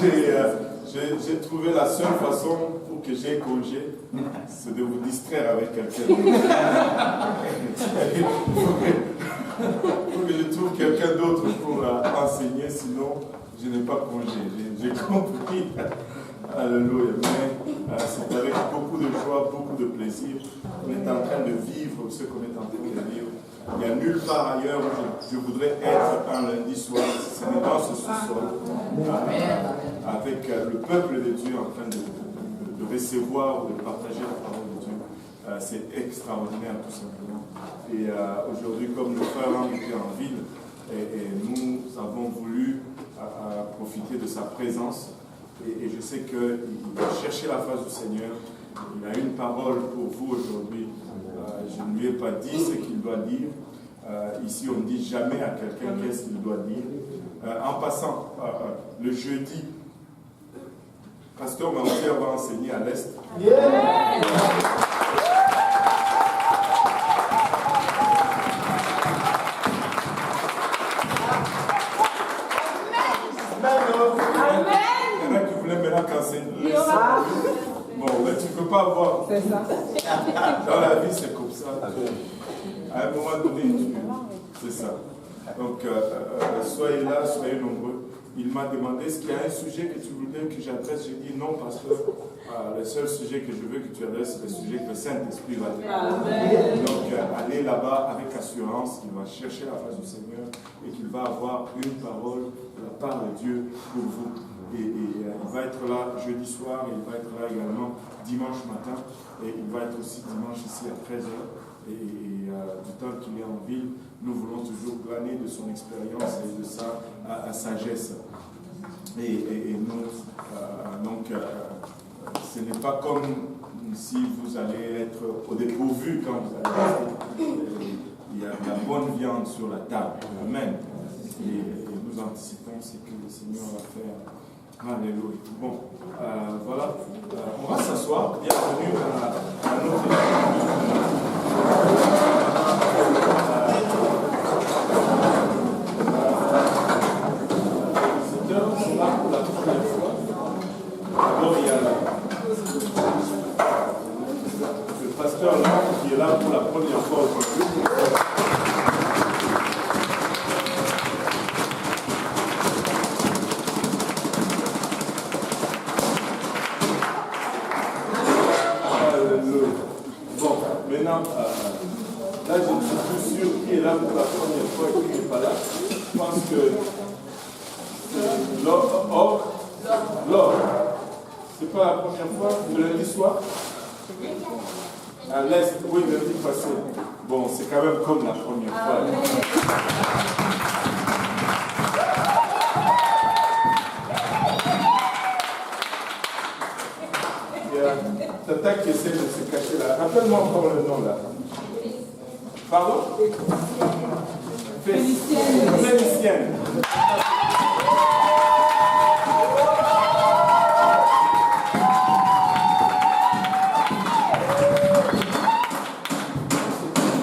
J'ai trouvé la seule façon pour que j'ai congé, c'est de vous distraire avec quelqu'un. Il faut que je trouve quelqu'un d'autre pour enseigner, sinon je n'ai pas congé. J'ai compris. Alléluia. Mais c'est avec beaucoup de joie, beaucoup de plaisir qu'on est en train de vivre ce qu'on est en train de vivre. Il n'y a nulle part ailleurs où je voudrais être un lundi soir, si ce n'est dans ce sous-sol, avec le peuple de Dieu en train de recevoir ou de partager la parole de Dieu. C'est extraordinaire tout simplement. Et aujourd'hui, comme nos frères ont été en ville, et nous avons voulu profiter de sa présence. Et je sais qu'il va chercher la face du Seigneur. Il a une parole pour vous aujourd'hui. Je ne lui ai pas dit ce qu'il doit dire. Ici, on ne dit jamais à quelqu'un qu'est-ce qu'il doit dire. En passant, le jeudi, Pasteur Mantier va enseigner à l'Est. Bon, mais tu ne peux pas avoir. C'est ça. Dans la vie, c'est comme ça. À un moment donné, c'est ça. Donc, soyez là, soyez nombreux. Il m'a demandé est-ce qu'il y a un sujet que tu voudrais que j'adresse. J'ai dit non, parce que le seul sujet que je veux que tu adresses, c'est le sujet que le Saint-Esprit va te donner. Donc, allez là-bas avec assurance qu'il va chercher la face du Seigneur et qu'il va avoir une parole de la part de Dieu pour vous. Et il va être là jeudi soir, et il va être là également dimanche matin, et il va être aussi dimanche ici à 13h. Et du temps qu'il est en ville, nous voulons toujours glaner de son expérience et de sa sagesse. Et nous, donc, ce n'est pas comme si vous allez être au dépourvu quand vous allez rester. Il y a de la bonne viande sur la table. Amen. Et nous anticipons ce que le Seigneur va faire. Alléluia. Bon, voilà. On va s'asseoir. Bienvenue à notre visiteurs sont là pour la première fois. D'abord, il y a le pasteur là qui est là pour la première fois aujourd'hui. Là, je ne suis plus sûr qui est là pour la première fois et qui n'est pas là. Je pense que Laure, c'est pas la première fois, le lundi soir à l'Est, oui, le lundi passé. Bon, c'est quand même comme la première fois. Il y a Tata qui essaie de se cacher là. Rappelle-moi encore le nom là. Pardon? Félicienne.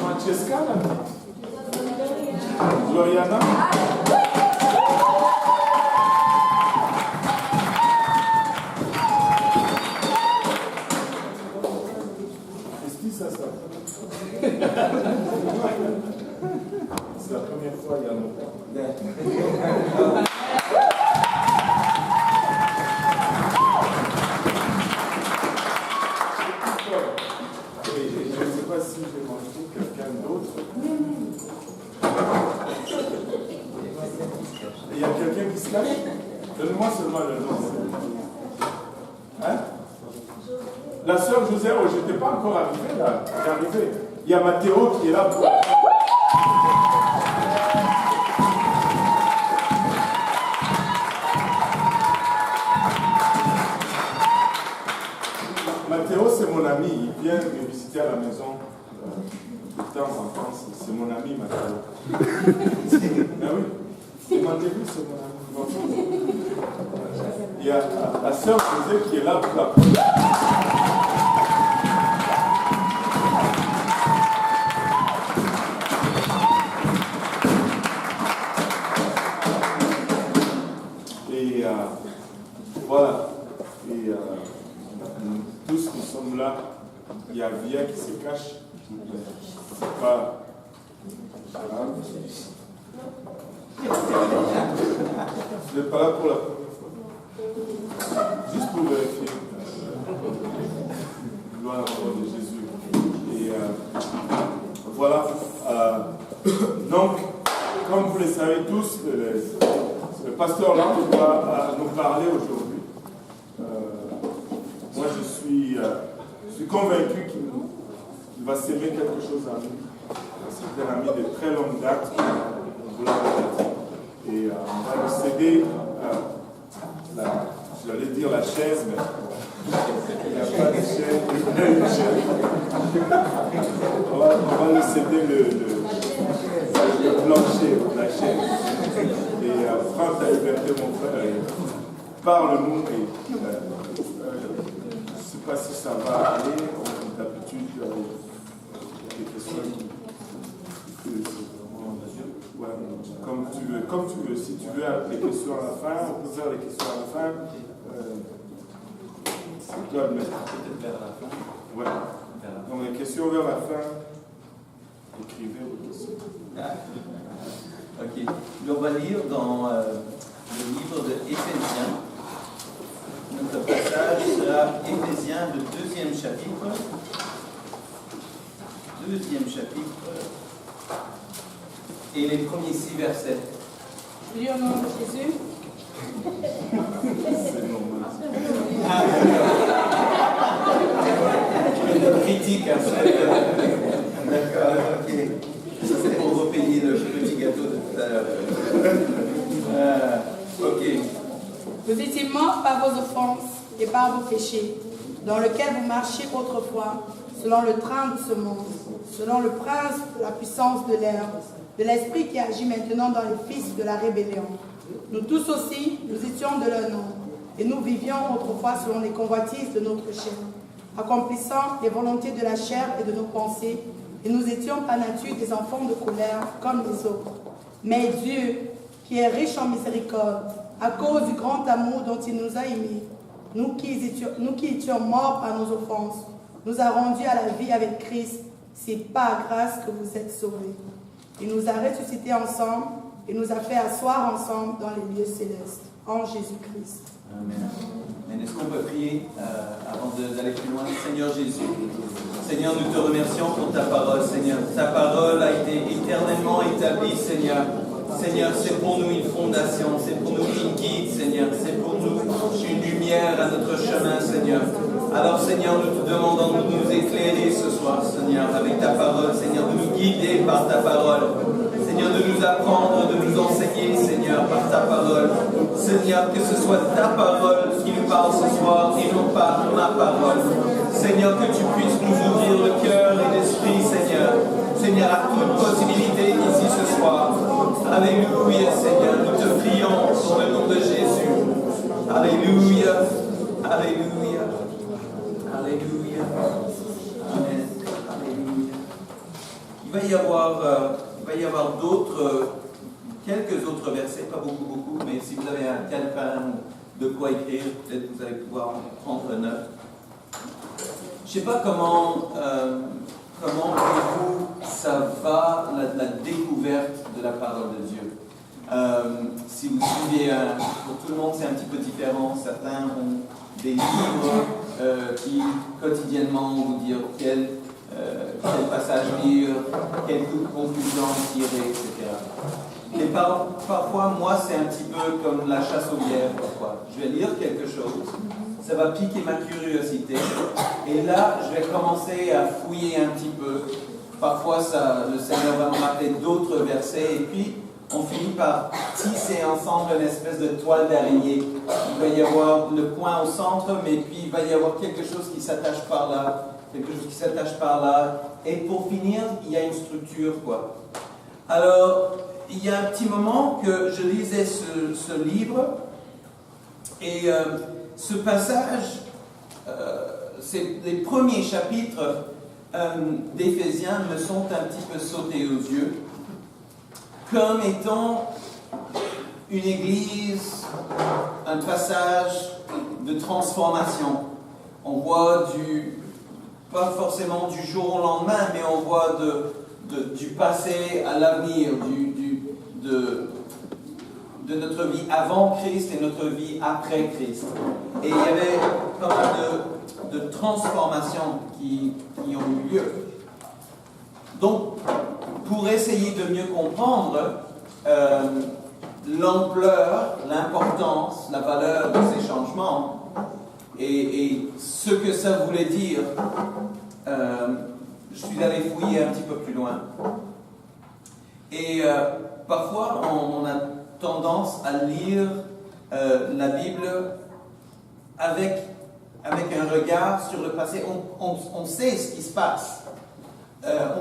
Francesca là? Gloriana? C'est la première fois il y a longtemps. Je ne sais pas si je mange quelqu'un d'autre. Il y a quelqu'un qui se cache? Donne-moi seulement le nom. Hein? La sœur José, je n'étais pas encore arrivé là. J'arrivais. Il y a Mathéo qui est là pour... Mathéo, c'est mon ami. Il vient me visiter à la maison de temps en temps. C'est mon ami, Mathéo. Ah oui, c'est Mathéo, c'est mon ami. Il y a la sœur José qui est là pour la première. Voilà. Et tous nous sommes là. Il y a Via qui se cache. C'est pas grave. Je n'ai pas là pour la première fois. Juste pour vérifier. Gloire à la parole de Jésus. Et voilà. Donc, comme vous le savez tous, le pasteur là va nous parler aujourd'hui. Moi, je suis convaincu qu'il va s'aimer quelque chose à nous. C'est un ami de très longue date. Et on va lui céder, j'allais dire la chaise, mais il n'y a pas de chaise. On va lui céder le plancher, la chaise. Et prends ta liberté, mon frère, et parle-nous. Je ne sais pas si ça va aller, comme d'habitude, il y a des questions. Ouais, comme tu veux. Si tu veux les questions à la fin, on peut faire les questions à la fin. C'est toi de mettre. Peut-être vers la fin. Ouais. Donc les questions vers la fin, écrivez vos questions. Ok. On va lire dans le livre de Éphésiens. Notre passage sera Éphésiens, le 2e chapitre. 2e chapitre. Et les premiers 6 versets. Je lis au nom de Jésus. C'est normal. Une critique après. D'accord, ok. Ça c'est pour repayer le petit gâteau de tout à l'heure. Ok. Vous étiez morts par vos offenses et par vos péchés, dans lesquels vous marchiez autrefois, selon le train de ce monde, selon le prince de la puissance de l'air, de l'esprit qui agit maintenant dans les fils de la rébellion. Nous tous aussi, nous étions de leur nom, et nous vivions autrefois selon les convoitises de notre chair, accomplissant les volontés de la chair et de nos pensées, et nous étions par nature des enfants de colère comme les autres. Mais Dieu, qui est riche en miséricorde, à cause du grand amour dont il nous a aimés, nous qui étions morts par nos offenses, nous a rendus à la vie avec Christ. C'est par grâce que vous êtes sauvés. Il nous a ressuscités ensemble et nous a fait asseoir ensemble dans les lieux célestes, en Jésus-Christ. Amen. Est-ce qu'on peut prier avant d'aller plus loin? Seigneur Jésus, Seigneur, nous te remercions pour ta parole, Seigneur. Ta parole a été éternellement établie, Seigneur. Seigneur, c'est pour nous une fondation, c'est pour nous une guide, Seigneur. C'est pour nous une lumière à notre chemin, Seigneur. Alors, Seigneur, nous te demandons de nous éclairer ce soir, Seigneur, avec ta parole, Seigneur, de nous guider par ta parole. Seigneur, de nous apprendre, de nous enseigner, Seigneur, par ta parole. Seigneur, que ce soit ta parole qui nous parle ce soir et non pas ma parole. Seigneur, que tu puisses nous ouvrir le cœur et l'esprit, Seigneur. Seigneur, à toute possibilité ici ce soir. Alléluia, Seigneur, nous te prions dans le nom de Jésus. Alléluia, alléluia, alléluia, amen, alléluia. Il va y avoir quelques autres versets, pas beaucoup, mais si vous avez un calepin de quoi écrire, peut-être vous allez pouvoir prendre note. Je ne sais pas comment vous, ça va, la découverte de la parole de Dieu. Si vous suivez, pour tout le monde c'est un petit peu différent. Certains ont des livres qui quotidiennement vont vous dire quel passage lire, quelle conclusion tirer, etc. Et parfois, moi, c'est un petit peu comme la chasse aux lièvres. Parfois. Je vais lire quelque chose, ça va piquer ma curiosité, et là, je vais commencer à fouiller un petit peu. Parfois, le Seigneur va me rappeler d'autres versets, et puis on finit par tisser ensemble une espèce de toile d'araignée. Il va y avoir le point au centre, mais puis il va y avoir quelque chose qui s'attache par là, quelque chose qui s'attache par là, et pour finir, il y a une structure, quoi. Alors, il y a un petit moment que je lisais ce livre, et ce passage, c'est les premiers chapitres d'Éphésiens me sont un petit peu sautés aux yeux, comme étant une église, un passage de transformation. On voit pas forcément du jour au lendemain, mais on voit du passé à l'avenir, de notre vie avant Christ et notre vie après Christ. Et il y avait pas mal de transformations qui ont eu lieu. Donc, pour essayer de mieux comprendre l'ampleur, l'importance, la valeur de ces changements et ce que ça voulait dire, je suis allé fouiller un petit peu plus loin. Et parfois, on a tendance à lire la Bible avec un regard sur le passé. On sait ce qui se passe.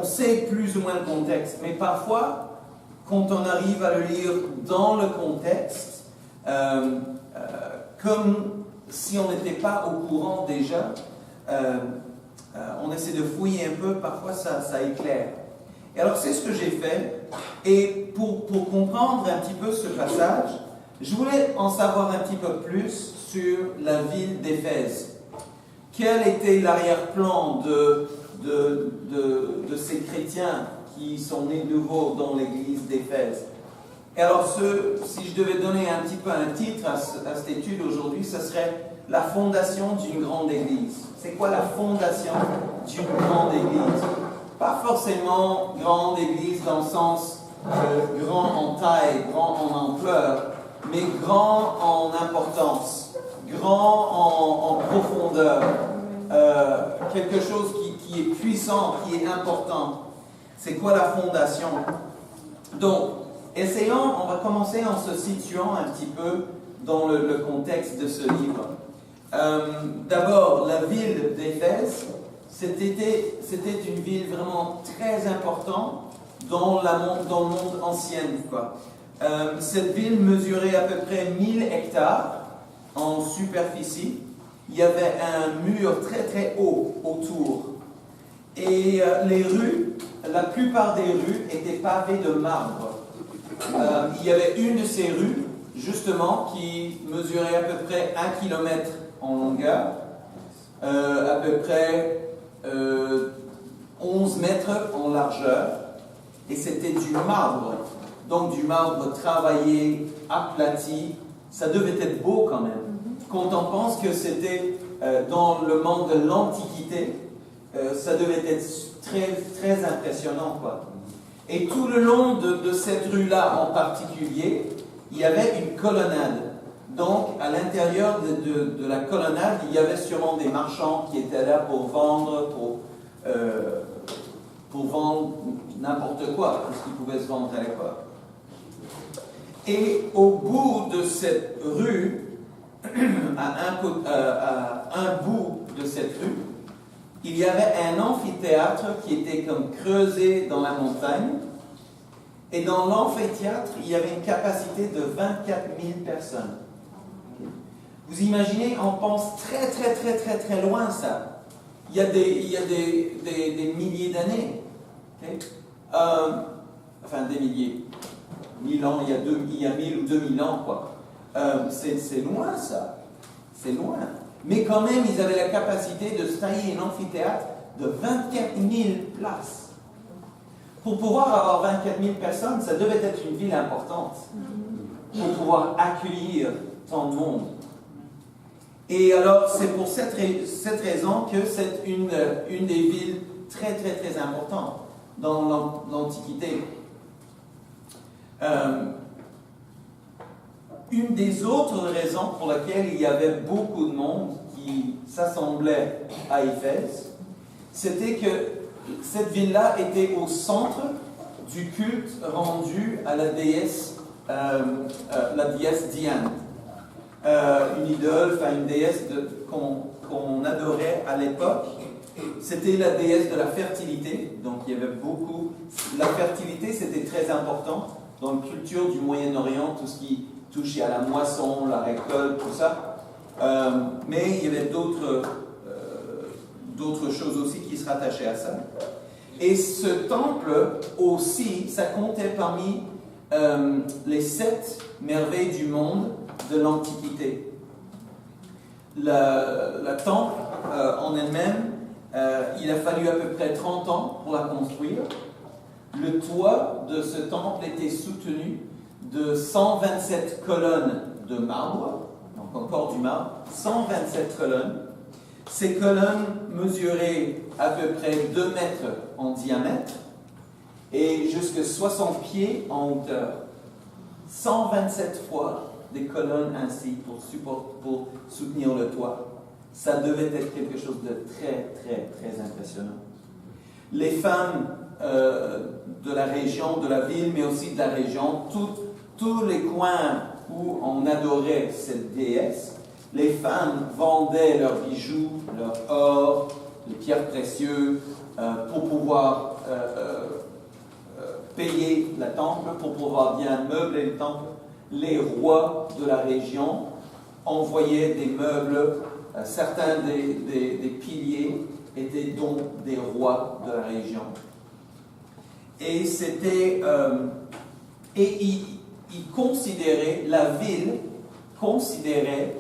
On sait plus ou moins le contexte. Mais parfois, quand on arrive à le lire dans le contexte, comme si on n'était pas au courant déjà, on essaie de fouiller un peu, parfois ça éclaire. Et alors c'est ce que j'ai fait, et pour comprendre un petit peu ce passage, je voulais en savoir un petit peu plus sur la ville d'Éphèse. Quel était l'arrière-plan de ces chrétiens qui sont nés de nouveau dans l'église d'Éphèse? Et alors, si je devais donner un petit peu un titre à cette étude aujourd'hui, ce serait la fondation d'une grande église. C'est quoi la fondation d'une grande église? Pas forcément grande église dans le sens grand en taille, grand en ampleur, mais grand en importance, grand en profondeur, quelque chose qui est puissant, qui est important. C'est quoi la fondation? Donc, on va commencer en se situant un petit peu dans le contexte de ce livre. D'abord, la ville d'Éphèse, c'était une ville vraiment très importante dans le monde ancien, quoi. Cette ville mesurait à peu près 1000 hectares en superficie. Il y avait un mur très très haut autour. Et les rues, la plupart des rues étaient pavées de marbre. Il y avait une de ces rues, justement, qui mesurait à peu près 1 km en longueur, à peu près 11 mètres en largeur, et c'était du marbre. Donc du marbre travaillé, aplati, ça devait être beau quand même. Quand on pense que c'était dans le monde de l'Antiquité, ça devait être très, très impressionnant, quoi. Et tout le long de cette rue-là en particulier, il y avait une colonnade. Donc, à l'intérieur de la colonnade, il y avait sûrement des marchands qui étaient là pour vendre, pour vendre n'importe quoi, tout ce qui pouvait se vendre à l'époque. Et au bout de cette rue, à un bout de cette rue, il y avait un amphithéâtre qui était comme creusé dans la montagne. Et dans l'amphithéâtre, il y avait une capacité de 24 000 personnes. Vous imaginez, on pense très très très très très loin ça. Il y a des milliers d'années. Okay? Enfin des milliers. 1000 ans, il y a 1000 ou 2000 ans, quoi. C'est loin ça. C'est loin. Mais quand même, ils avaient la capacité de se tailler un amphithéâtre de 24 000 places. Pour pouvoir avoir 24 000 personnes, ça devait être une ville importante. Pour pouvoir accueillir tant de monde. Et alors, c'est pour cette raison que c'est une des villes très très très importantes dans l'Antiquité. Une des autres raisons pour laquelle il y avait beaucoup de monde qui s'assemblait à Éphèse, c'était que cette ville-là était au centre du culte rendu à la déesse Diane. Une idole, enfin une déesse qu'on adorait à l'époque. C'était la déesse de la fertilité, donc il y avait beaucoup... La fertilité, c'était très important dans la culture du Moyen-Orient, tout ce qui touchait à la moisson, la récolte, tout ça. Mais il y avait d'autres choses aussi qui se rattachaient à ça. Et ce temple aussi, ça comptait parmi les 7 merveilles du monde de l'Antiquité. La temple en elle-même, il a fallu à peu près 30 ans pour la construire. Le toit de ce temple était soutenu de 127 colonnes de marbre, donc encore du marbre, 127 colonnes. Ces colonnes mesuraient à peu près 2 mètres en diamètre et jusqu'à 60 pieds en hauteur. 127 fois des colonnes ainsi pour soutenir le toit. Ça devait être quelque chose de très, très, très impressionnant. Les femmes de la région, de la ville, mais aussi de la région, tous les coins où on adorait cette déesse, les femmes vendaient leurs bijoux, leurs or, les pierres précieuses pour pouvoir payer le temple, pour pouvoir bien meubler le temple. Les rois de la région envoyaient des meubles, certains des piliers étaient donc des rois de la région. Et ils considéraient, la ville considérait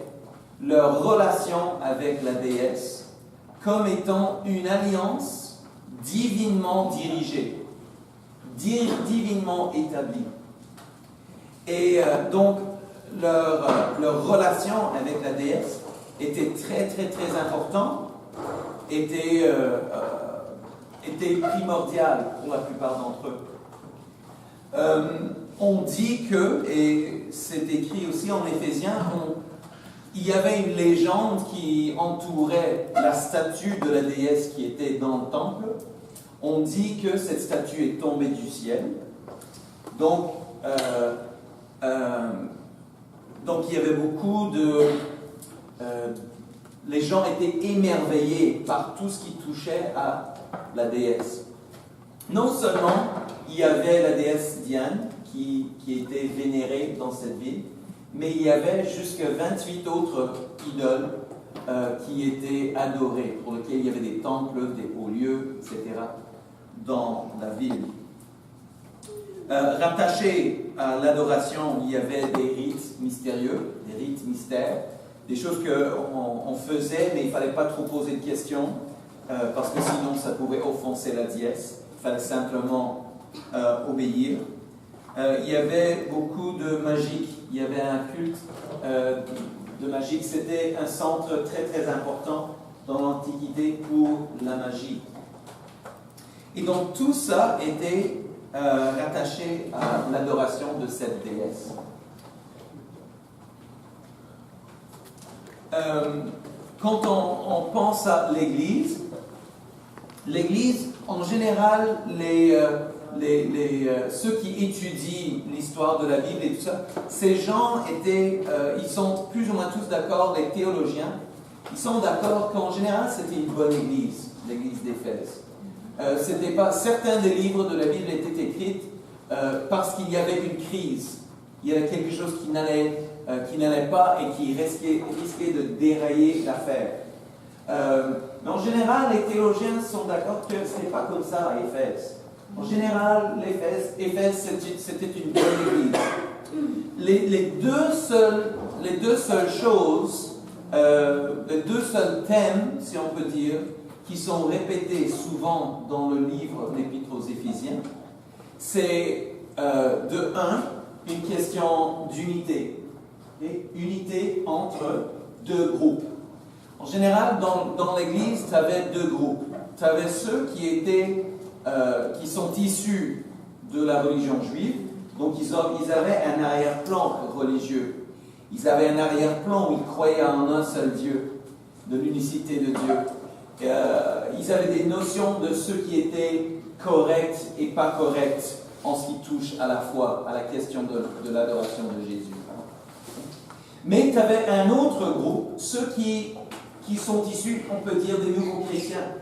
leur relation avec la déesse comme étant une alliance divinement dirigée, divinement établie. Et donc, leur relation avec la déesse était très, très, très importante, était primordiale pour la plupart d'entre eux. On dit que, et c'est écrit aussi en Éphésiens, il y avait une légende qui entourait la statue de la déesse qui était dans le temple. On dit que cette statue est tombée du ciel. Donc il y avait beaucoup les gens étaient émerveillés par tout ce qui touchait à la déesse. Non seulement il y avait la déesse Diane qui était vénérée dans cette ville, mais il y avait jusqu'à 28 autres idoles qui étaient adorées, pour lesquelles il y avait des temples, des hauts lieux, etc., dans la ville. Rattachés à l'adoration, il y avait des rites mystérieux, des rites mystères, des choses qu'on faisait, mais il ne fallait pas trop poser de questions, parce que sinon ça pouvait offenser la déesse. Il fallait simplement obéir. Il y avait beaucoup de magique. Il y avait un culte de magique. C'était un centre très très important dans l'Antiquité pour la magie. Et donc tout ça était rattaché à l'adoration de cette déesse. Quand on pense à l'Église, en général, ceux qui étudient l'histoire de la Bible et tout ça, ces gens ils sont plus ou moins tous d'accord, les théologiens, ils sont d'accord qu'en général c'était une bonne église, l'église d'Éphèse. C'était pas, certains des livres de la Bible étaient écrits parce qu'il y avait une crise, il y avait quelque chose qui n'allait pas et qui risquait de dérailler l'affaire. Mais en général, les théologiens sont d'accord que ce n'est pas comme ça à Éphèse. En général, Éphèse, c'était une bonne église. Les deux seules choses, les deux seuls thèmes, si on peut dire, qui sont répétés souvent dans le livre, l'Épître aux Éphésiens, c'est une question d'unité. Okay? Unité entre deux groupes. En général, dans l'Église, tu avais deux groupes. Tu avais ceux qui sont issus de la religion juive, donc ils avaient un arrière-plan religieux. Ils avaient un arrière-plan où ils croyaient en un seul Dieu, de l'unicité de Dieu. Ils avaient des notions de ce qui était correct et pas correct en ce qui touche à la foi, à la question de l'adoration de Jésus. Mais tu avais un autre groupe, ceux qui sont issus, on peut dire, des nouveaux chrétiens.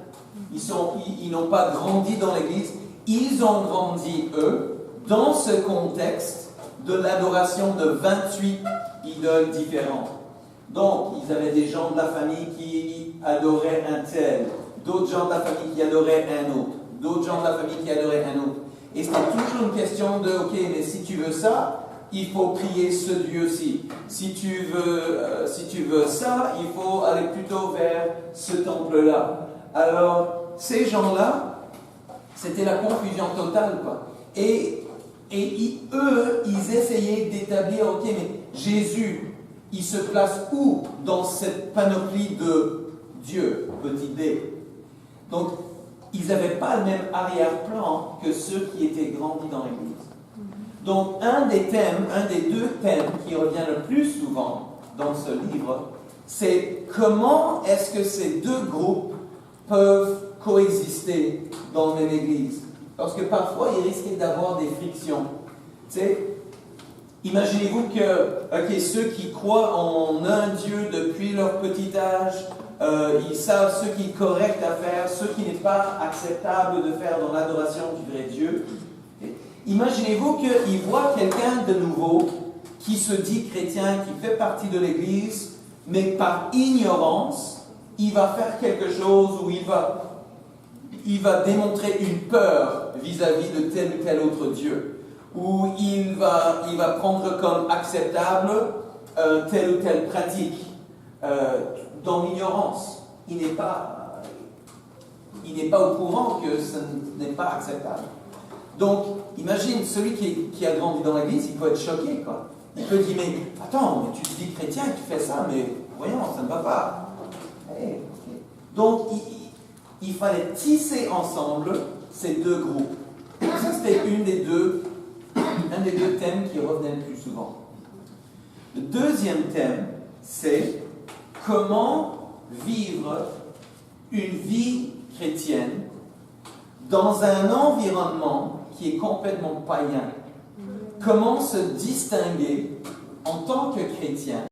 Ils n'ont pas grandi dans l'Église, ils ont grandi, eux, dans ce contexte de l'adoration de 28 idoles différentes. Donc, ils avaient des gens de la famille qui adoraient un tel, d'autres gens de la famille qui adoraient un autre, d'autres gens de la famille qui adoraient un autre. Et c'était toujours une question de, ok, mais si tu veux ça, il faut prier ce Dieu-ci. Si tu veux ça, il faut aller plutôt vers ce temple-là. Alors, ces gens-là, c'était la confusion totale, quoi. Et eux, ils essayaient d'établir, ok, mais Jésus, il se place où dans cette panoplie de Dieu, petit d? Donc, ils n'avaient pas le même arrière-plan que ceux qui étaient grandis dans l'Église. Donc, un des deux thèmes qui revient le plus souvent dans ce livre, c'est comment est-ce que ces deux groupes peuvent coexister dans la même Église. Parce que parfois, il risquait d'avoir des frictions. Tu sais, imaginez-vous que ceux qui croient en un Dieu depuis leur petit âge, ils savent ce qui est correct à faire, ce qui n'est pas acceptable de faire dans l'adoration du vrai Dieu. Imaginez-vous qu'ils voient quelqu'un de nouveau qui se dit chrétien, qui fait partie de l'Église, mais par ignorance, il va faire quelque chose où il va démontrer une peur vis-à-vis de tel ou tel autre Dieu, où il va prendre comme acceptable telle ou telle pratique. Dans l'ignorance, il n'est pas au courant que ce n'est pas acceptable. Donc, imagine, celui qui a grandi dans l'Église, il peut être choqué, quoi. Il peut dire, mais attends, mais tu te dis chrétien, tu fais ça, mais voyons, ça ne va pas. Hey, okay. Donc, il fallait tisser ensemble ces deux groupes. Ça, c'était un des deux thèmes qui revenaient le plus souvent. Le deuxième thème, c'est comment vivre une vie chrétienne dans un environnement qui est complètement païen. Comment se distinguer en tant que chrétien